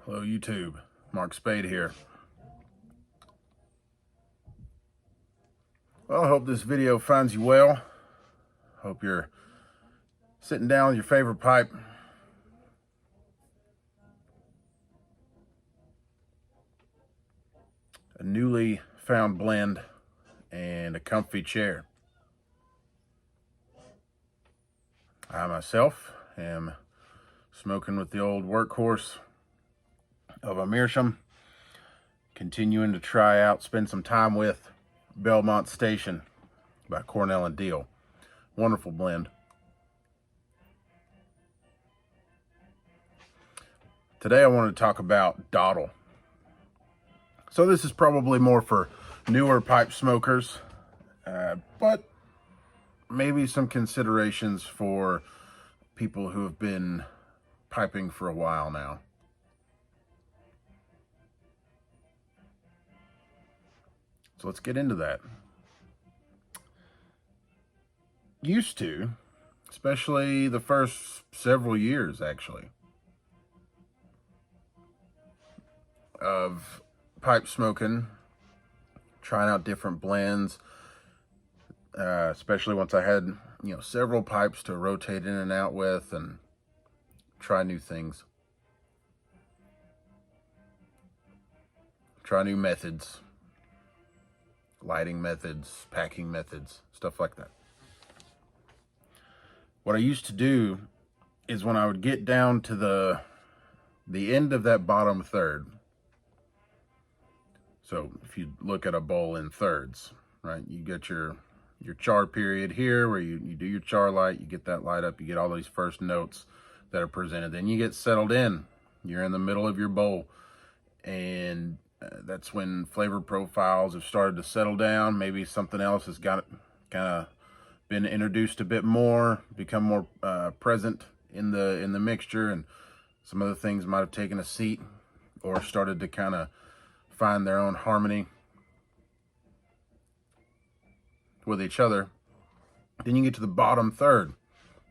Hello YouTube, Mark Spade here. Well, I hope this video finds you well. Hope you're sitting down with your favorite pipe, a newly found blend, and a comfy chair. I myself am smoking with the old workhorse of a meerschaum, continuing to try out, spend some time with Belmont Station by Cornell and Deal. Wonderful blend. Today I want to talk about Dottle. So this is probably more for newer pipe smokers, but maybe some considerations for people who have been piping for a while now. So let's get into that. Used to, especially the first several years actually, of pipe smoking, trying out different blends, especially once I had, several pipes to rotate in and out with and try new things. Try new methods, lighting methods, packing methods, stuff like that. What I used to do is when I would get down to the end of that bottom third. So if you look at a bowl in thirds, right, you get your char period here where you do your char light, you get that light up, you get all these first notes that are presented. Then you get settled in. You're in the middle of your bowl, and that's when flavor profiles have started to settle down. Maybe something else has got kind of been introduced a bit more, become more present in the mixture, and some other things might have taken a seat or started to kind of find their own harmony with each other. Then you get to the bottom third.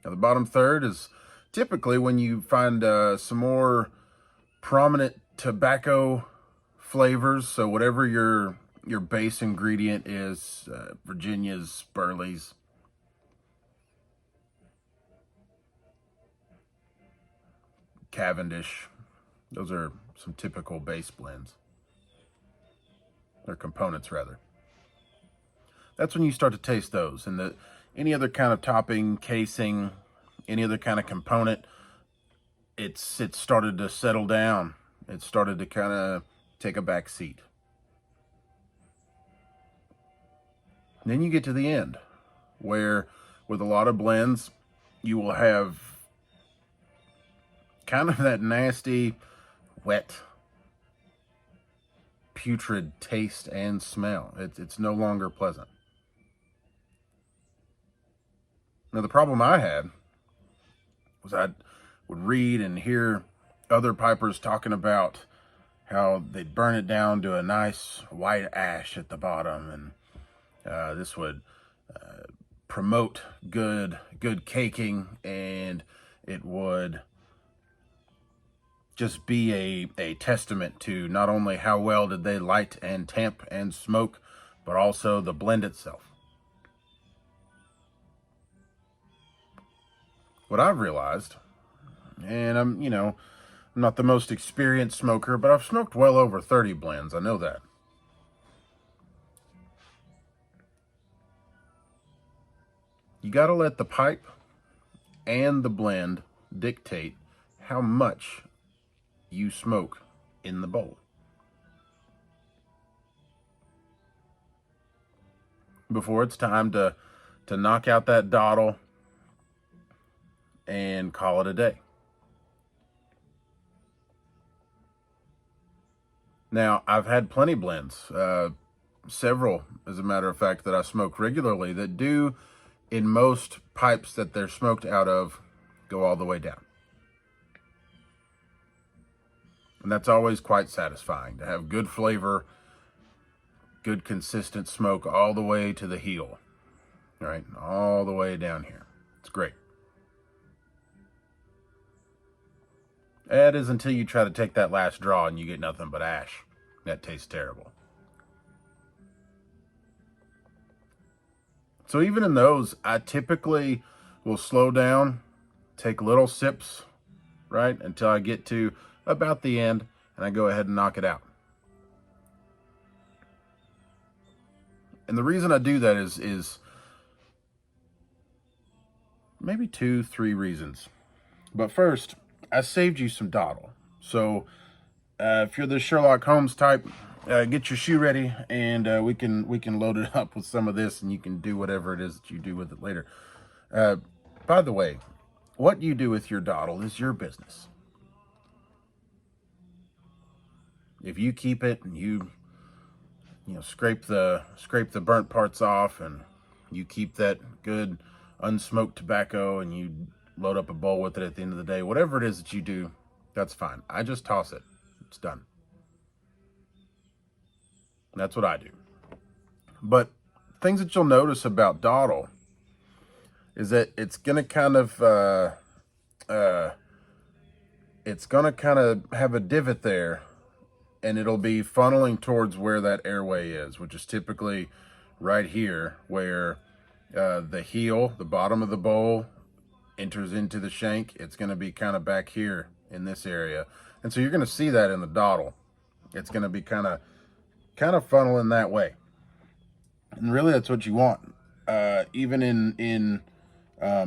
Now the bottom third is typically when you find some more prominent tobacco flavors. So whatever your base ingredient is, Virginia's, Burley's, Cavendish, those are some typical base blends, or components rather. That's when you start to taste those, and any other kind of topping, casing, any other kind of component, it started to settle down. It started to kind of take a back seat. And then you get to the end, where with a lot of blends, you will have kind of that nasty, wet, putrid taste and smell. It's no longer pleasant. Now the problem I had was I would read and hear other pipers talking about how they'd burn it down to a nice white ash at the bottom, and this would promote good caking, and it would just be a testament to not only how well did they light and tamp and smoke, but also the blend itself. What I've realized, and I'm not the most experienced smoker, but I've smoked well over 30 blends, I know that. You gotta let the pipe and the blend dictate how much you smoke in the bowl. Before it's time to knock out that dottle and call it a day. Now, I've had plenty blends, several, as a matter of fact, that I smoke regularly that do, in most pipes that they're smoked out of, go all the way down. And that's always quite satisfying to have good flavor, good consistent smoke all the way to the heel, right? All the way down here. It's great. That is until you try to take that last draw and you get nothing but ash. That tastes terrible. So even in those, I typically will slow down, take little sips, right, until I get to about the end, and I go ahead and knock it out. And the reason I do that is maybe 2-3 reasons. But first, I saved you some Dottle. So if you're the Sherlock Holmes type, get your shoe ready, and we can load it up with some of this, and you can do whatever it is that you do with it later. By the way, what you do with your Dottle is your business. If you keep it and you scrape the burnt parts off, and you keep that good unsmoked tobacco, and you load up a bowl with it at the end of the day, whatever it is that you do, that's fine. I just toss it. It's done. That's what I do. But things that you'll notice about Dottle is that it's gonna kind of have a divot there, and it'll be funneling towards where that airway is, which is typically right here, where the heel, the bottom of the bowl, enters into the shank. It's going to be kind of back here in this area, and so you're going to see that in the Dottle. It's going to be kind of funneling that way, and really that's what you want. Even in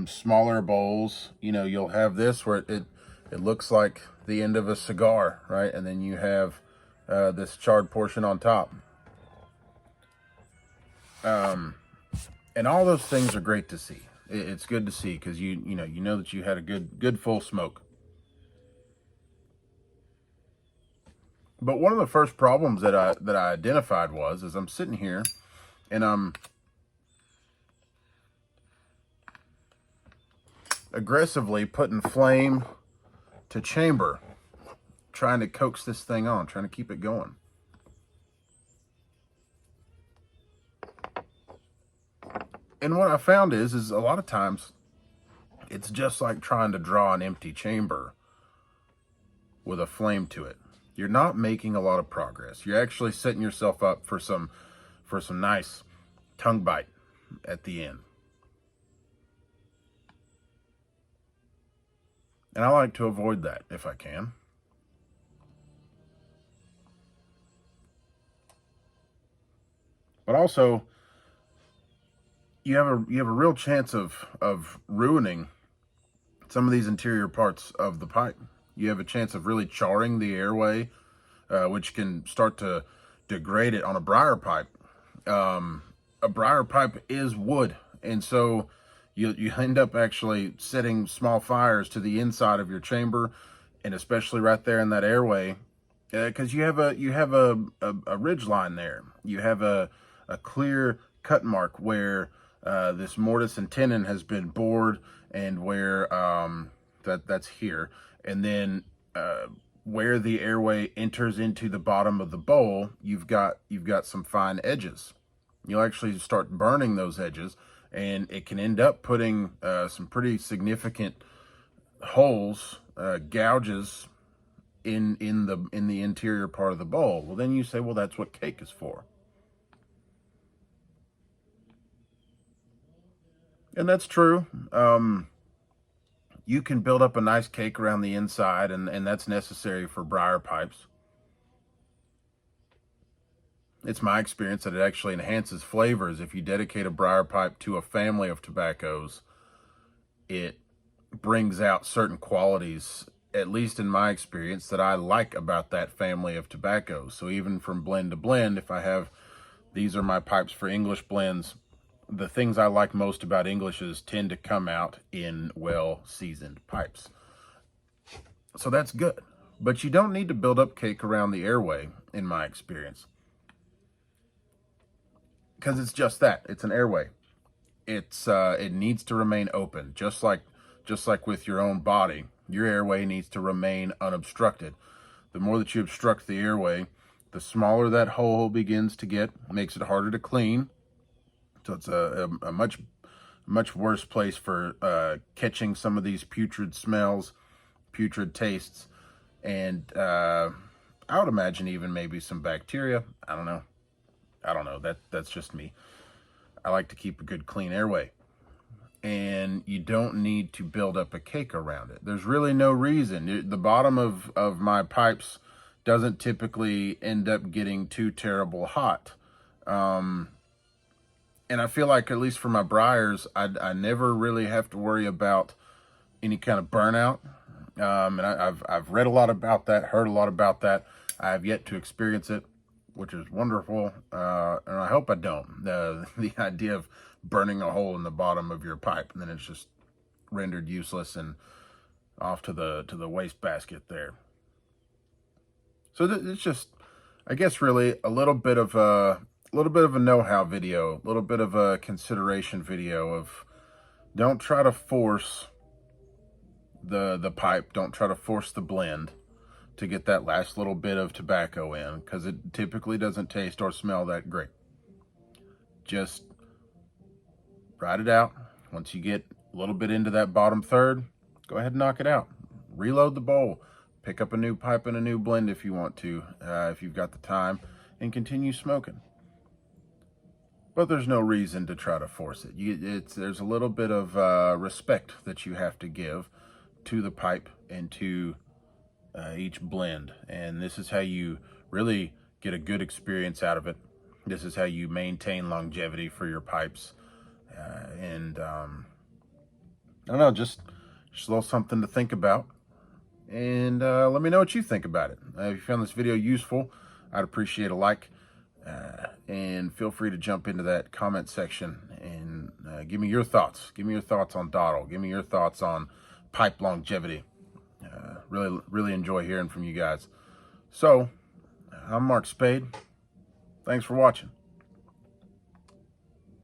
smaller bowls, you'll have this where it looks like the end of a cigar, right? And then you have this charred portion on top. And all those things are great to see. It's good to see because you know that you had a good full smoke. But one of the first problems that I identified was I'm sitting here and I'm aggressively putting flame to chamber, trying to coax this thing on, trying to keep it going. And what I found is a lot of times it's just like trying to draw an empty chamber with a flame to it. You're not making a lot of progress. You're actually setting yourself up for some nice tongue bite at the end. And I like to avoid that if I can. But also, you have a real chance of ruining some of these interior parts of the pipe. You have a chance of really charring the airway, which can start to degrade it on a briar pipe. A briar pipe is wood, and so you end up actually setting small fires to the inside of your chamber, and especially right there in that airway, because you have a ridge line there. You have a clear cut mark where this mortise and tenon has been bored, and where that's here, and then where the airway enters into the bottom of the bowl, you've got some fine edges. You'll actually start burning those edges, and it can end up putting some pretty significant holes, gouges in the interior part of the bowl. Well, then you say, well, that's what cake is for. And that's true. You can build up a nice cake around the inside, and that's necessary for briar pipes. It's my experience that it actually enhances flavors. If you dedicate a briar pipe to a family of tobaccos, it brings out certain qualities, at least in my experience, that I like about that family of tobaccos. So even from blend to blend, if I have, these are my pipes for English blends, the things I like most about Englishes tend to come out in well-seasoned pipes. So that's good. But you don't need to build up cake around the airway, in my experience. Because it's just that. It's an airway. It needs to remain open, just like with your own body. Your airway needs to remain unobstructed. The more that you obstruct the airway, the smaller that hole begins to get. It makes it harder to clean. So it's a much worse place for catching some of these putrid smells, putrid tastes. And I would imagine even maybe some bacteria. I don't know. That's just me. I like to keep a good clean airway. And you don't need to build up a cake around it. There's really no reason. The bottom of my pipes doesn't typically end up getting too terrible hot. And I feel like, at least for my briars, I never really have to worry about any kind of burnout. And I've read a lot about that, heard a lot about that. I have yet to experience it, which is wonderful. And I hope I don't. The idea of burning a hole in the bottom of your pipe and then it's just rendered useless and off to the wastebasket there. So it's just, I guess, really a little bit of a know-how video, a little bit of a consideration video of, don't try to force the pipe, don't try to force the blend to get that last little bit of tobacco in, because it typically doesn't taste or smell that great. Just ride it out. Once you get a little bit into that bottom third, go ahead and knock it out. Reload the bowl. Pick up a new pipe and a new blend if you want to, if you've got the time, and continue smoking. But there's no reason to try to force it. There's a little bit of respect that you have to give to the pipe and to each blend. And this is how you really get a good experience out of it. This is how you maintain longevity for your pipes. I don't know, just a little something to think about. And let me know what you think about it. If you found this video useful, I'd appreciate a like. And feel free to jump into that comment section and give me your thoughts. Give me your thoughts on Dottle. Give me your thoughts on pipe longevity. Really enjoy hearing from you guys. So, I'm Mark Spade. Thanks for watching.